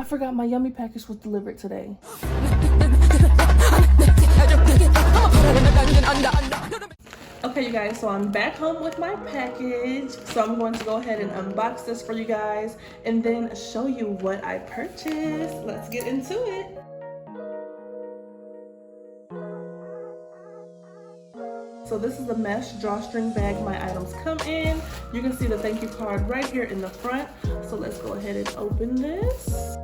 I forgot my yummy package was delivered today. Okay, you guys, so I'm back home with my package. So I'm going to go ahead and unbox this for you guys and then show you what I purchased. Let's get into it. So this is the mesh drawstring bag my items come in. You can see the thank you card right here in the front. So let's go ahead and open this.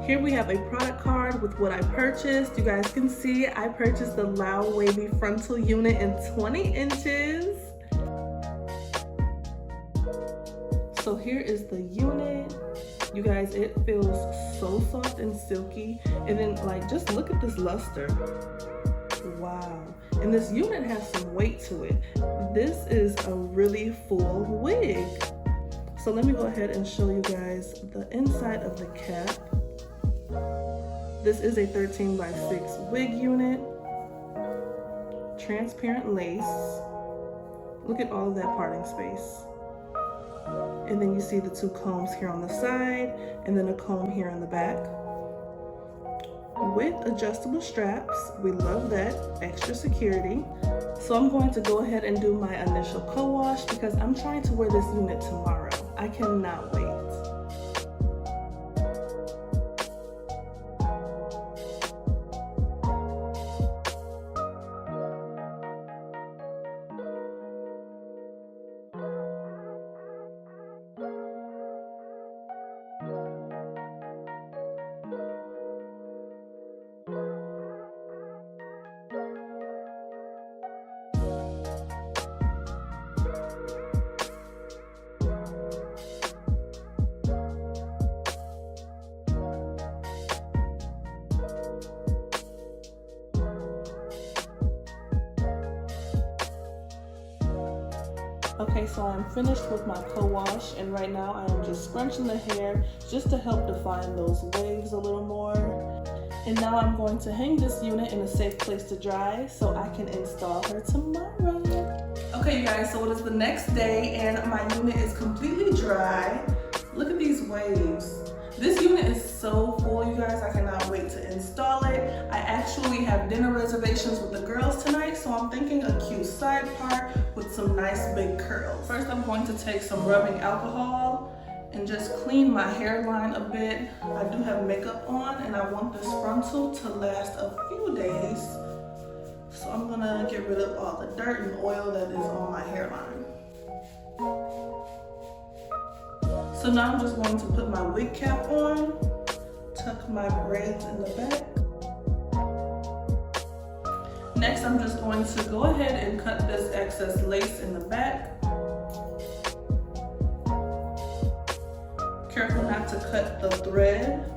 Here we have a product card with what I purchased. You guys can see I purchased the LAO Wavy frontal unit in 20 inches. So here is the unit. You guys, it feels so soft and silky. And then like, just look at this luster. Wow. And this unit has some weight to it. This is a really full wig. So let me go ahead and show you guys the inside of the cap. This is a 13x6 wig unit. Transparent lace. Look at all of that parting space. And then you see the two combs here on the side and then a comb here in the back. With adjustable straps, we love that, extra security. So I'm going to go ahead and do my initial co-wash because I'm trying to wear this unit tomorrow. I cannot wait. Okay, so I'm finished with my co-wash and right now I am just scrunching the hair just to help define those waves a little more. And now I'm going to hang this unit in a safe place to dry so I can install her tomorrow. Okay, you guys, so it is the next day and my unit is completely dry. Look at these waves. This unit is so full, you guys. I cannot wait to install it. I actually have dinner reservations with the girls tonight, so I'm thinking a cute side part with some nice big curls. First, I'm going to take some rubbing alcohol and just clean my hairline a bit. I do have makeup on and I want this frontal to last a few days. So I'm gonna get rid of all the dirt and oil that is on my hairline. So now I'm just going to put my wig cap on, tuck my braids in the back. Next, I'm just going to go ahead and cut this excess lace in the back. Careful not to cut the thread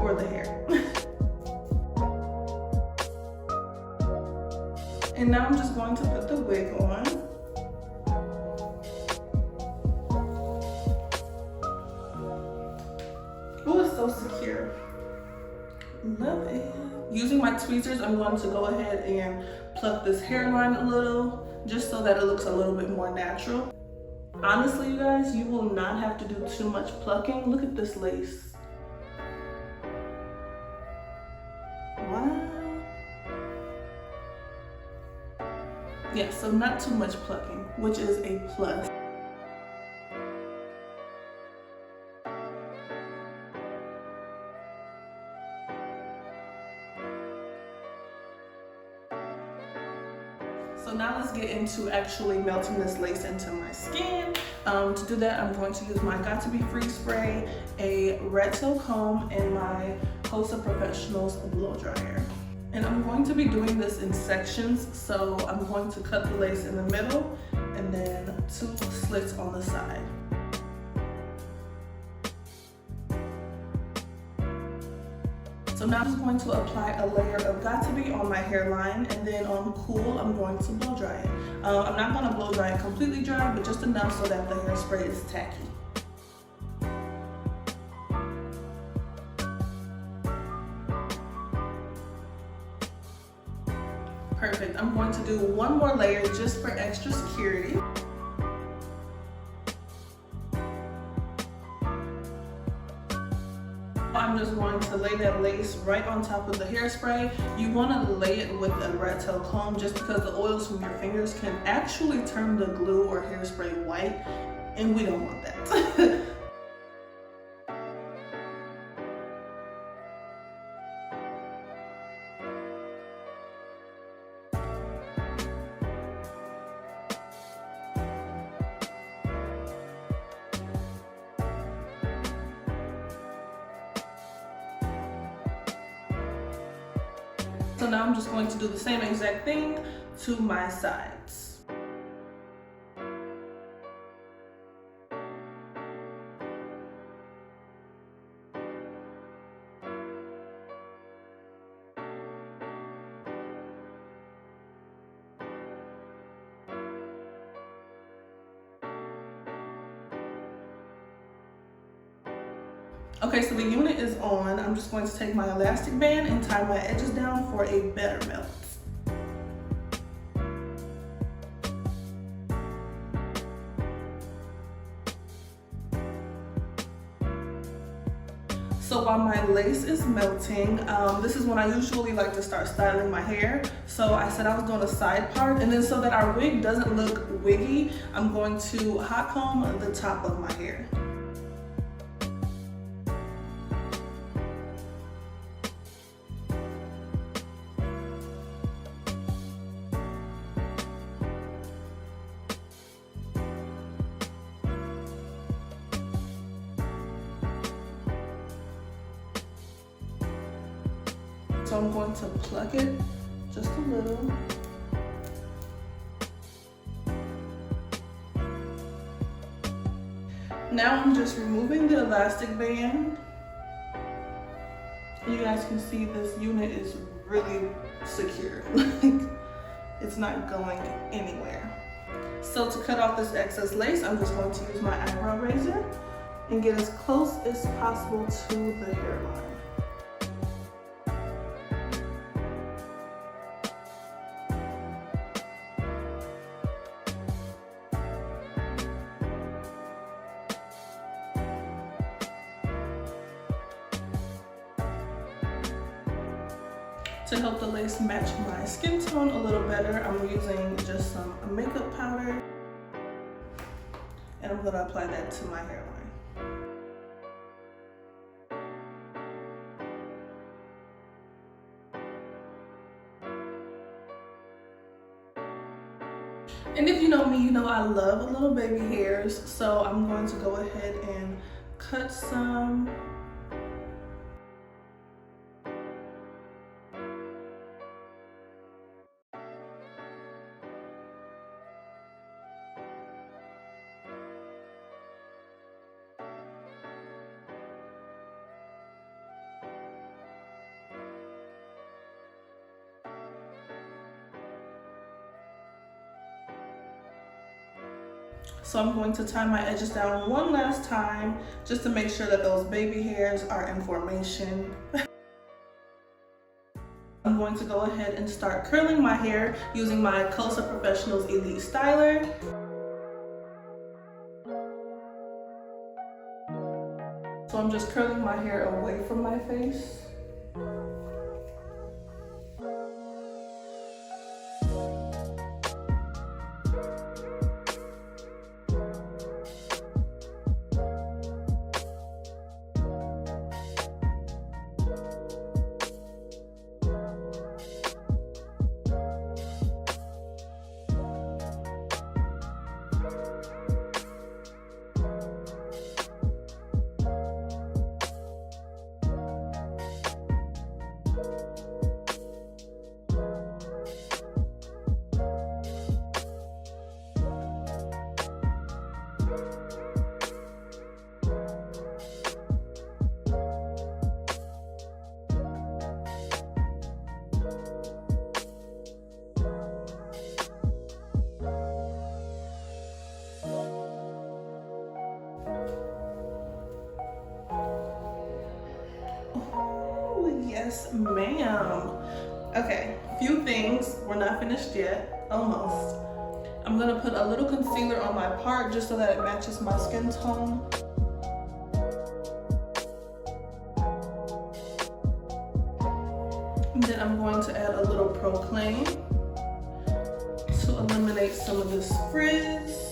or the hair. And now I'm just going to put the wig on. Oh, it's so secure. Love it. Using my tweezers, I'm going to go ahead and pluck this hairline a little, just so that it looks a little bit more natural. Honestly, you guys, you will not have to do too much plucking. Look at this lace. Wow. Yeah, so not too much plucking, which is a plus. So now let's get into actually melting this lace into my skin. To do that, I'm going to use my Got To Be Free spray, a red tail comb, and my Hosa Professionals blow dryer. And I'm going to be doing this in sections, so I'm going to cut the lace in the middle and then 2 slits on the side. So now I'm just going to apply a layer of Got To Be on my hairline, and then on cool, I'm going to blow dry it. I'm not going to blow dry it completely dry, but just enough so that the hairspray is tacky. Perfect. I'm going to do one more layer just for extra security. I'm just going to lay that lace right on top of the hairspray. You want to lay it with a rat tail comb just because the oils from your fingers can actually turn the glue or hairspray white, and we don't want that. So now I'm just going to do the same exact thing to my sides. Okay, so the unit is on. I'm just going to take my elastic band and tie my edges down for a better melt. So while my lace is melting, this is when I usually like to start styling my hair. So I said I was doing a side part, and then so that our wig doesn't look wiggy, I'm going to hot comb the top of my hair. So I'm going to pluck it just a little. Now I'm just removing the elastic band. You guys can see this unit is really secure. It's not going anywhere. So to cut off this excess lace, I'm just going to use my eyebrow razor and get as close as possible to the hairline. To help the lace match my skin tone a little better, I'm using just some makeup powder, and I'm going to apply that to my hairline. And if you know me, you know I love little baby hairs, so I'm going to go ahead and cut some. So I'm going to tie my edges down one last time just to make sure that those baby hairs are in formation. I'm going to go ahead and start curling my hair using my Closer Professionals Elite Styler. So I'm just curling my hair away from my face. Yes, ma'am. Okay, few things. We're not finished yet, almost. I'm gonna put a little concealer on my part just so that it matches my skin tone. And then I'm going to add a little Proclaim to eliminate some of this frizz.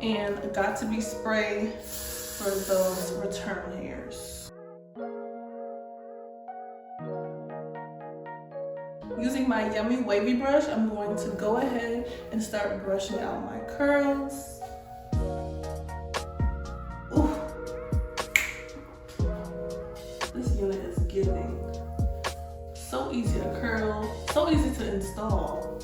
And Got to Be spray for those return hairs. Using my Yummy Wavy brush, I'm going to go ahead and start brushing out my curls. Ooh. This unit is giving. So easy to curl, so easy to install.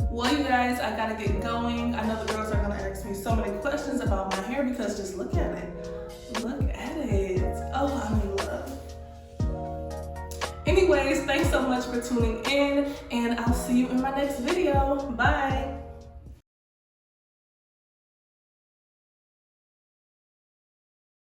Well, you guys, I gotta get going. I know the girls are gonna ask me so many questions about my hair because just look at it. Look at it. Oh, I'm in love. Anyways, thanks so much for tuning in, and I'll see you in my next video. Bye.